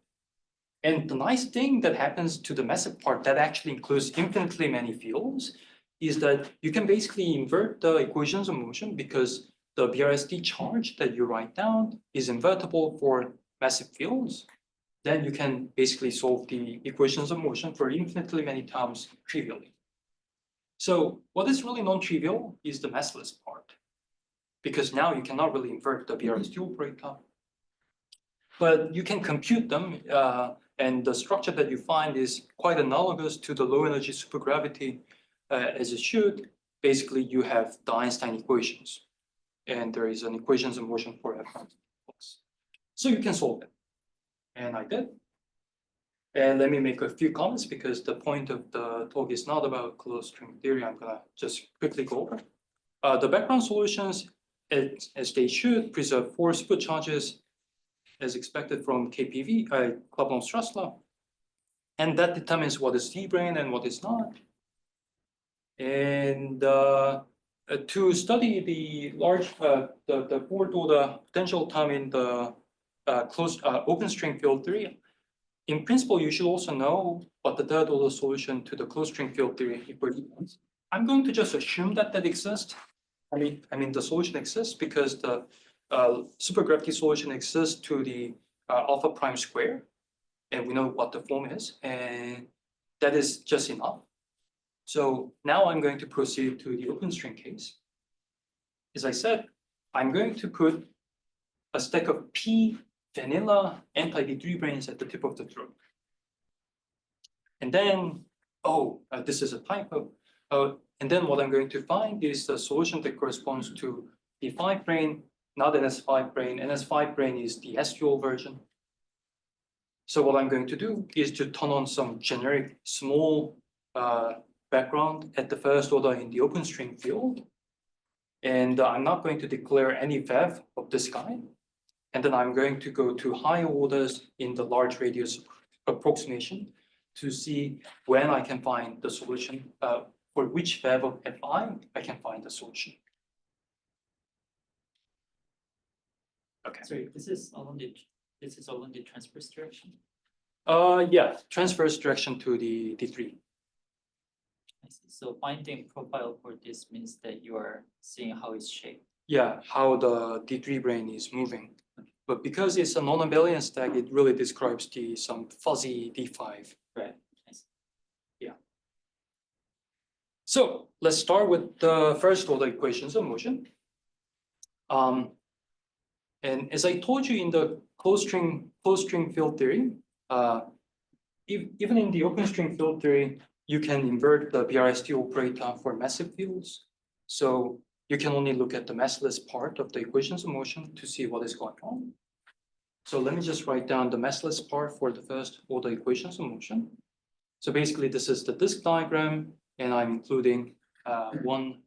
And the nice thing that happens to the massive part that actually includes infinitely many fields is that you can basically invert the equations of motion because the BRST charge that you write down is invertible for massive fields. Then you can basically solve the equations of motion for infinitely many times trivially. So what is really non-trivial is the massless part, because now you cannot really invert the BRST operator. But you can compute them, and the structure that you find is quite analogous to the low energy supergravity as it should. Basically, you have the Einstein equations. and there is an equations of motion for F flux. So you can solve it. And I did. And let me make a few comments because the point of the talk is not about closed string theory. I'm gonna just quickly go over. The background solutions, as they should, preserve 4 supercharges as expected from KPV, Klebanov-Strassler. And that determines what is D-brane and what is not. And to study the large, the fourth order potential term in the closed open string field theory, in principle, you should also know what the third order solution to the closed string field theory equations. I'm going to just assume that exists. I mean the solution exists because the supergravity solution exists to the alpha prime square, and we know what the form is, and that is just enough. So now I'm going to proceed to the open string case. As I said, I'm going to put a stack of P vanilla anti-D3 branes at the tip of the throat. And then, this is a typo. And then what I'm going to find is the solution that corresponds to the 5 brane, not NS5 brane. NS5 brane is the S-dual version. So what I'm going to do is to turn on some generic small background at the first order in the open string field. And I'm not going to declare any VAV of this kind. And then I'm going to go to higher orders in the large radius approximation to see when I can find the solution, for which VAV of Fi I can find the solution. Okay. Sorry, this is along the transverse direction. Yeah, transverse direction to the D3. I see. So finding profile for this means that you are seeing how it's shaped. Yeah, how the D3 brane is moving. But because it's a non-abelian stack, it really describes some fuzzy D5. Right. I see. Yeah. So let's start with the first order equations of motion. And as I told you in the closed string field theory, even in the open string field theory, you can invert the BRST operator for massive fields. So you can only look at the massless part of the equations of motion to see what is going on. So let me just write down the massless part for the first order equations of motion. So basically, this is the disk diagram, and I'm including one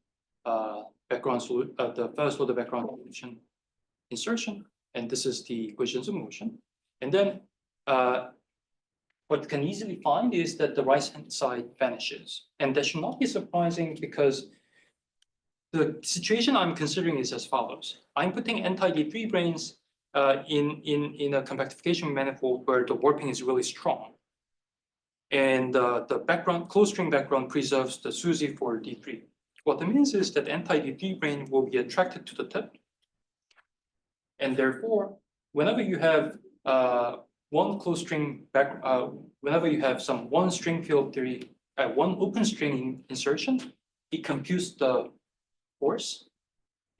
background solution, the first order background solution insertion, and this is the equations of motion. And then what you can easily find is that the right-hand side vanishes. And that should not be surprising because the situation I'm considering is as follows. I'm putting anti-D3 branes in a compactification manifold where the warping is really strong. And the background, closed string background preserves the SUSY for D3. What that means is that anti-D3 brane will be attracted to the tip. And therefore, whenever you have one closed string whenever you have some one string field theory, one open string insertion, it computes the force,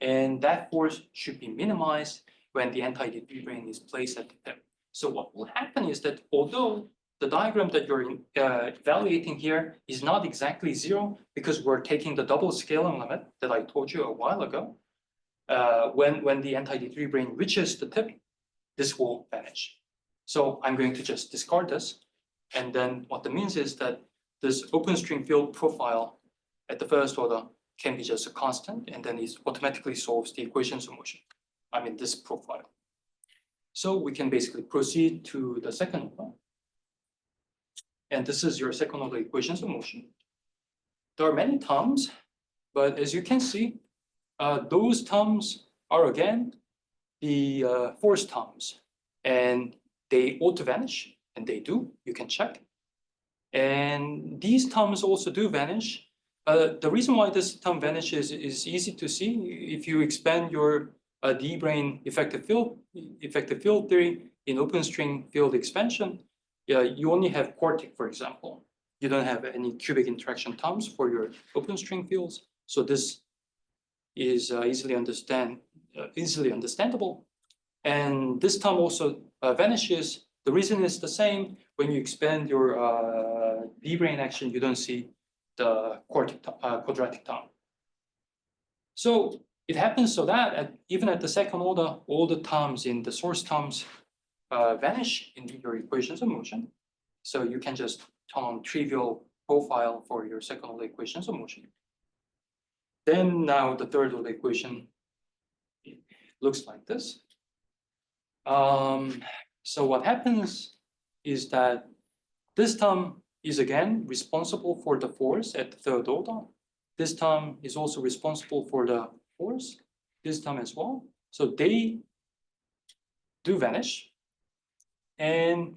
and that force should be minimized when the anti-D3 brane is placed at the tip. So what will happen is that although the diagram that you're evaluating here is not exactly 0 because we're taking the double scaling limit that I told you a while ago, when the anti-D3 brane reaches the tip, this will vanish. So I'm going to just discard this. And then what that means is that this open string field profile at the first order can be just a constant, and then it automatically solves the equations of motion. I mean, this profile. So we can basically proceed to the second order. And this is your second order equations of motion. There are many terms, but as you can see, those terms are again the force terms, and they ought to vanish, and they do. You can check. And these terms also do vanish. The reason why this term vanishes is easy to see. If you expand your D-brane effective field theory in open string field expansion, you only have quartic, for example. You don't have any cubic interaction terms for your open string fields. So this is easily understandable. And this term also vanishes. The reason is the same. When you expand your D-brane action, you don't see the quadratic term. So it happens so that even at the second order, all the terms in the source terms vanish in your equations of motion. So you can just turn on trivial profile for your second order equations of motion. Then now the third order equation looks like this. So what happens is that this term is again responsible for the force at the third order. This term is also responsible for the force, this term as well. So they do vanish. And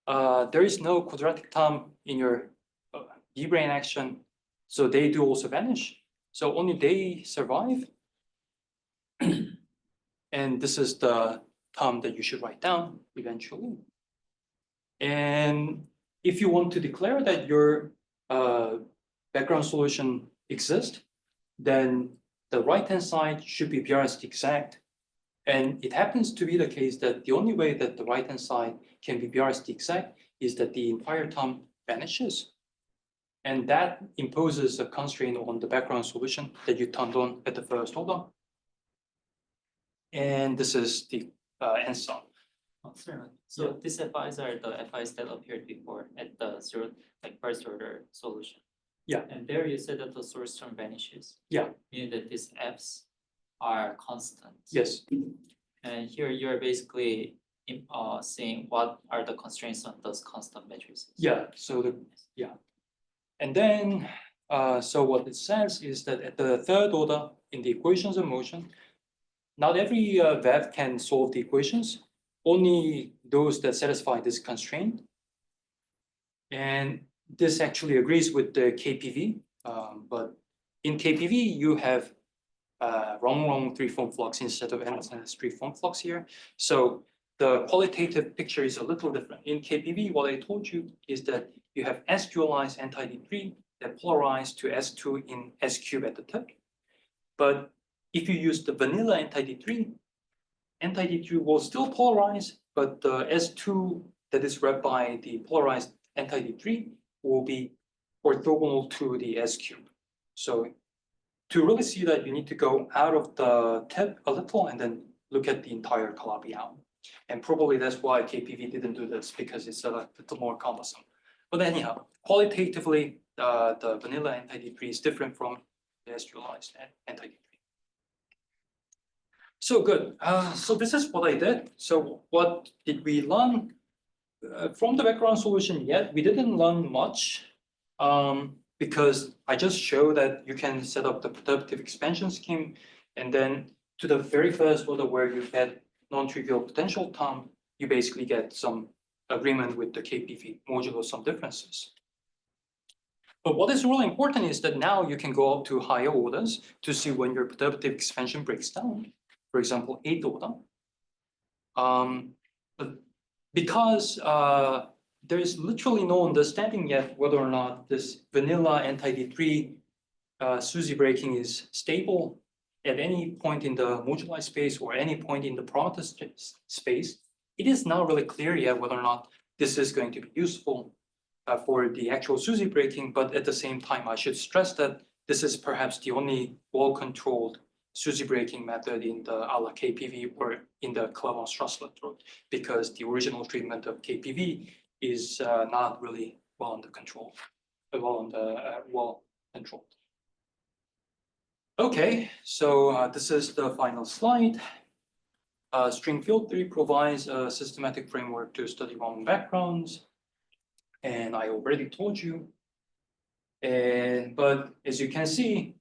there is no quadratic term in your E-brain action, so they do also vanish. So only they survive. And this is the term that you should write down eventually. And if you want to declare that your background solution exists, then the right-hand side should be BRST exact. And it happens to be the case that the only way that the right-hand side can be BRST exact is that the entire term vanishes. And that imposes a constraint on the background solution that you turned on at the first order. And this is the answer. So these FIs are the FIs that appeared before at the zero, like first order solution. Yeah. And there you said that the source term vanishes. Yeah. Meaning that these Fs are constant. Yes. And here you're basically saying what are the constraints on those constant matrices. Yeah. So and then so what it says is that at the third order in the equations of motion, not every VEV can solve the equations, only those that satisfy this constraint. And this actually agrees with the KPV, but in KPV you have wrong three-form flux instead of NS three-form flux here. So the qualitative picture is a little different. In KPV, what I told you is that you have S dualized anti-D3 that polarize to S2 in S cube at the tip. But if you use the vanilla anti-D3 will still polarize, but the S2 that is read by the polarized anti-D3 will be orthogonal to the S cube. So to really see that, you need to go out of the tip a little and then look at the entire Calabi-Yau. And probably that's why KPV didn't do this, because it's a little more cumbersome. But anyhow, qualitatively, the vanilla anti-D3 is different from the S-dualized anti-D3. So good. So this is what I did. So what did we learn from the background solution yet? We didn't learn much because I just showed that you can set up the perturbative expansion scheme, and then to the very first order where you get non-trivial potential term, you basically get some agreement with the KPV modulo some differences. But what is really important is that now you can go up to higher orders to see when your perturbative expansion breaks down. For example, 8th order. But because there is literally no understanding yet whether or not this vanilla anti-D3 SUSY breaking is stable at any point in the moduli space or any point in the parameter space, it is not really clear yet whether or not this is going to be useful for the actual SUSY breaking. But at the same time, I should stress that this is perhaps the only well-controlled SUSY breaking method in the a la KPV or in the Klebanov-Strassler method, because the original treatment of KPV is not really well under control, well controlled. Okay, so this is the final slide. String field theory provides a systematic framework to study Raman backgrounds, and I already told you. But as you can see,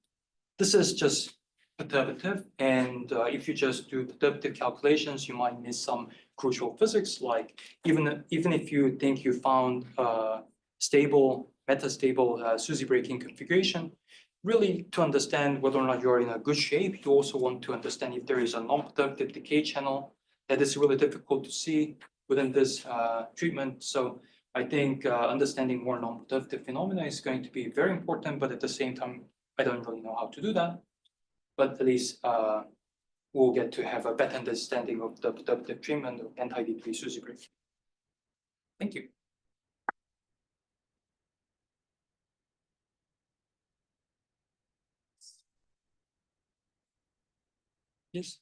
this is just perturbative, and if you just do perturbative calculations, you might miss some crucial physics, like even if you think you found stable, metastable SUSY breaking configuration, really to understand whether or not you're in a good shape, you also want to understand if there is a non-perturbative decay channel. That is really difficult to see within this treatment. So I think understanding more non-perturbative phenomena is going to be very important, but at the same time, I don't really know how to do that. But at least we'll get to have a better understanding of the perturbative treatment of anti-D3 SUSY breaking. Thank you. Yes.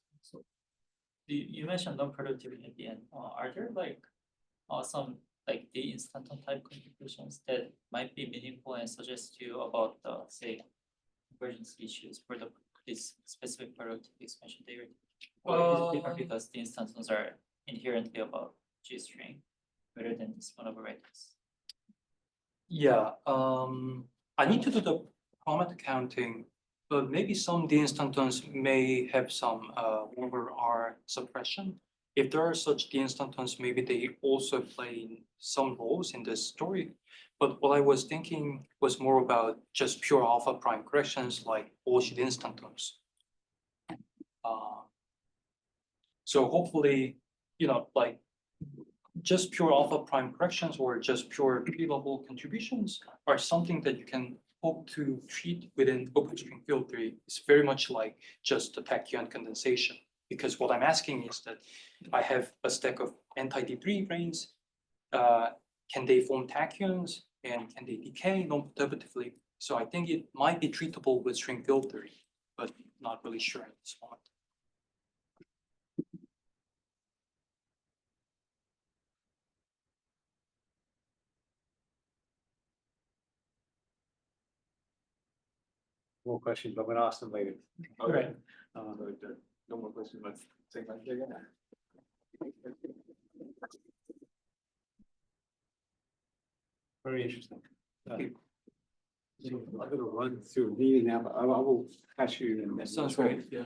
You mentioned non-perturbative at the end. Are there like some like the instanton type contributions that might be meaningful and suggest to you about the say convergence issues for this specific perturbative expansion theory? Or is it different because the instantons are inherently about G string rather than this one over radius? Yeah, I need to do the Promet counting, but maybe some D instantons may have some over R suppression. If there are such D instantons, maybe they also play some roles in this story. But what I was thinking was more about just pure alpha prime corrections like bullshit instantons. So hopefully, like just pure alpha prime corrections or just pure P-level contributions are something that you can hope to treat within open string field theory. It's very much like just the tachyon condensation. Because what I'm asking is that I have a stack of anti-D3 branes. Can they form tachyons and can they decay non-perturbatively? So I think it might be treatable with string field theory, but not really sure at this moment. More questions, but I'm gonna ask them later. Okay. Uh, No more questions, let's take my again. Very interesting. Okay. I'm gonna run through a meeting now, but I will catch you in a minute. Sounds great, yeah.